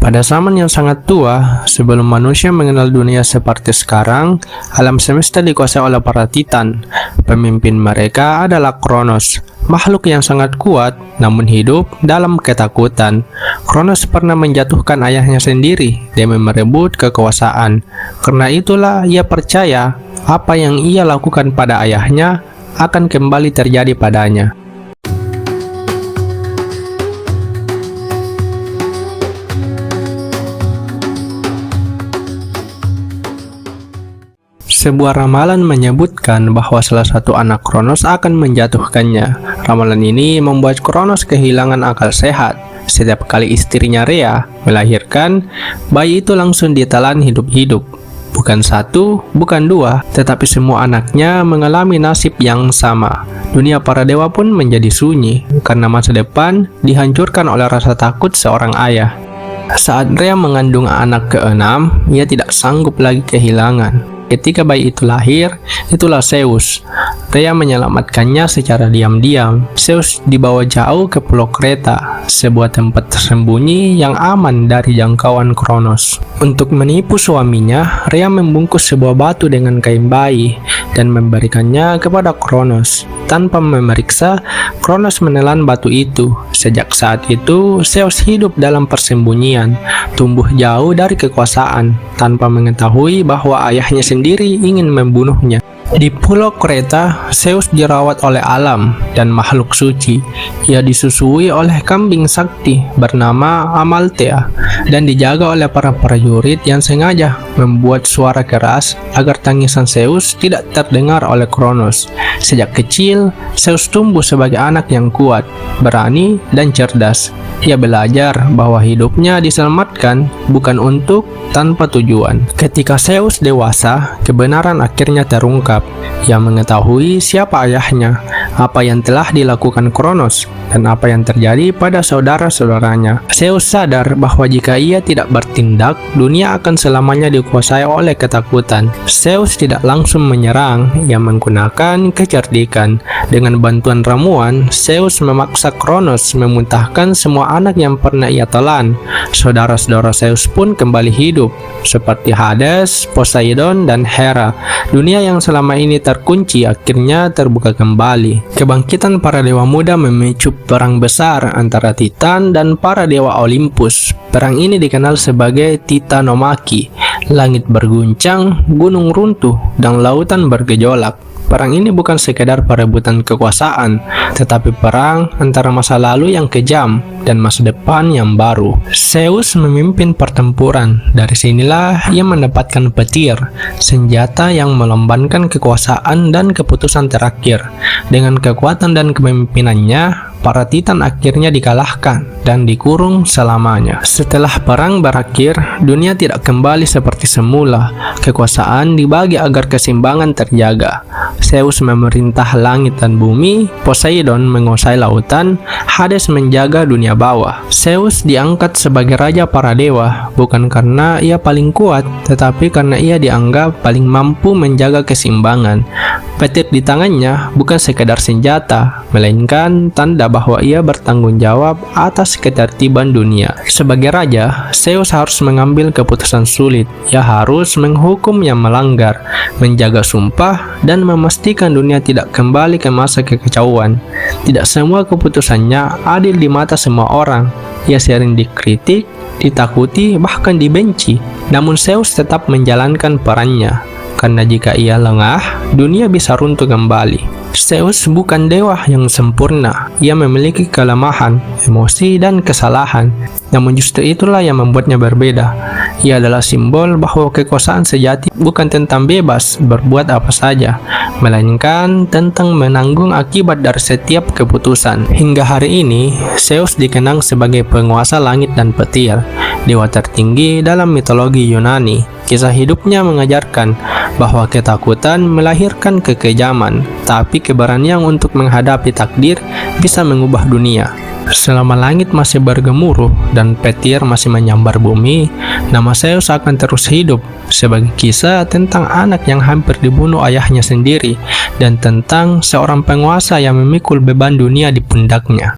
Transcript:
Pada zaman yang sangat tua, sebelum manusia mengenal dunia seperti sekarang, alam semesta dikuasai oleh para Titan. Pemimpin mereka adalah Kronos, makhluk yang sangat kuat namun hidup dalam ketakutan. Kronos pernah menjatuhkan ayahnya sendiri demi merebut kekuasaan. Karena itulah ia percaya apa yang ia lakukan pada ayahnya akan kembali terjadi padanya. Sebuah ramalan menyebutkan bahwa salah satu anak Kronos akan menjatuhkannya. Ramalan ini membuat Kronos kehilangan akal sehat. Setiap kali istrinya Rhea melahirkan, bayi itu langsung ditelan hidup-hidup. Bukan satu, bukan dua, tetapi semua anaknya mengalami nasib yang sama. Dunia para dewa pun menjadi sunyi, karena masa depan dihancurkan oleh rasa takut seorang ayah. Saat Rhea mengandung anak ke-6, ia tidak sanggup lagi kehilangan. Ketika bayi itu lahir, itulah Zeus. Rhea menyelamatkannya secara diam-diam. Zeus dibawa jauh ke Pulau Kreta, sebuah tempat tersembunyi yang aman dari jangkauan Kronos. Untuk menipu suaminya, Rhea membungkus sebuah batu dengan kain bayi dan memberikannya kepada Kronos. Tanpa memeriksa, Kronos menelan batu itu. Sejak saat itu, Zeus hidup dalam persembunyian, tumbuh jauh dari kekuasaan, tanpa mengetahui bahwa ayahnya sendiri ingin membunuhnya. Di Pulau Kreta, Zeus dirawat oleh alam dan makhluk suci. Ia disusui oleh kambing sakti bernama Amalthea dan dijaga oleh para prajurit yang sengaja membuat suara keras agar tangisan Zeus tidak terdengar oleh Kronos. Sejak kecil, Zeus tumbuh sebagai anak yang kuat, berani, dan cerdas. Ia belajar bahwa hidupnya diselamatkan bukan untuk tanpa tujuan. Ketika Zeus dewasa, kebenaran akhirnya terungkap. Ia mengetahui siapa ayahnya, apa yang telah dilakukan Kronos, dan apa yang terjadi pada saudara-saudaranya. Zeus sadar bahwa jika ia tidak bertindak, dunia akan selamanya dikuasai oleh ketakutan. Zeus tidak langsung menyerang, ia menggunakan kecerdikan. Dengan bantuan ramuan, Zeus memaksa Kronos memuntahkan semua anak yang pernah ia telan. Saudara-saudara Zeus pun kembali hidup, seperti Hades, Poseidon, dan Hera. Dunia yang selama ini terkunci akhirnya terbuka kembali. Kebangkitan para dewa muda memicu perang besar antara Titan dan para dewa Olympus. Perang ini dikenal sebagai Titanomachy. Langit berguncang, gunung runtuh, dan lautan bergejolak. Perang ini bukan sekedar perebutan kekuasaan, tetapi perang antara masa lalu yang kejam dan masa depan yang baru. Zeus memimpin pertempuran. Dari sinilah ia mendapatkan petir, senjata yang melambangkan kekuasaan dan keputusan terakhir. Dengan kekuatan dan kepemimpinannya, para Titan akhirnya dikalahkan dan dikurung selamanya. Setelah perang berakhir, dunia tidak kembali seperti semula. Kekuasaan dibagi agar keseimbangan terjaga. Zeus memerintah langit dan bumi, Poseidon menguasai lautan, Hades menjaga dunia bawah. Zeus diangkat sebagai raja para dewa, bukan karena ia paling kuat, tetapi karena ia dianggap paling mampu menjaga keseimbangan. Petir di tangannya bukan sekedar senjata, melainkan tanda bahwa ia bertanggung jawab atas ketertiban dunia. Sebagai raja, Zeus harus mengambil keputusan sulit. Ia harus menghukum yang melanggar, menjaga sumpah, dan memastikan dunia tidak kembali ke masa kekacauan. Tidak semua keputusannya adil di mata semua orang. Ia sering dikritik, ditakuti, bahkan dibenci. Namun Zeus tetap menjalankan perannya. Karena jika ia lengah, dunia bisa runtuh kembali. Zeus bukan dewa yang sempurna. Ia memiliki kelemahan, emosi, dan kesalahan. Namun justru itulah yang membuatnya berbeda. Ia adalah simbol bahwa kekuasaan sejati bukan tentang bebas berbuat apa saja, melainkan tentang menanggung akibat dari setiap keputusan. Hingga hari ini, Zeus dikenang sebagai penguasa langit dan petir, dewa tertinggi dalam mitologi Yunani. Kisah hidupnya mengajarkan bahwa ketakutan melahirkan kekejaman, tapi keberanian untuk menghadapi takdir bisa mengubah dunia. Selama langit masih bergemuruh dan petir masih menyambar bumi, nama Zeus akan terus hidup sebagai kisah tentang anak yang hampir dibunuh ayahnya sendiri dan tentang seorang penguasa yang memikul beban dunia di pundaknya.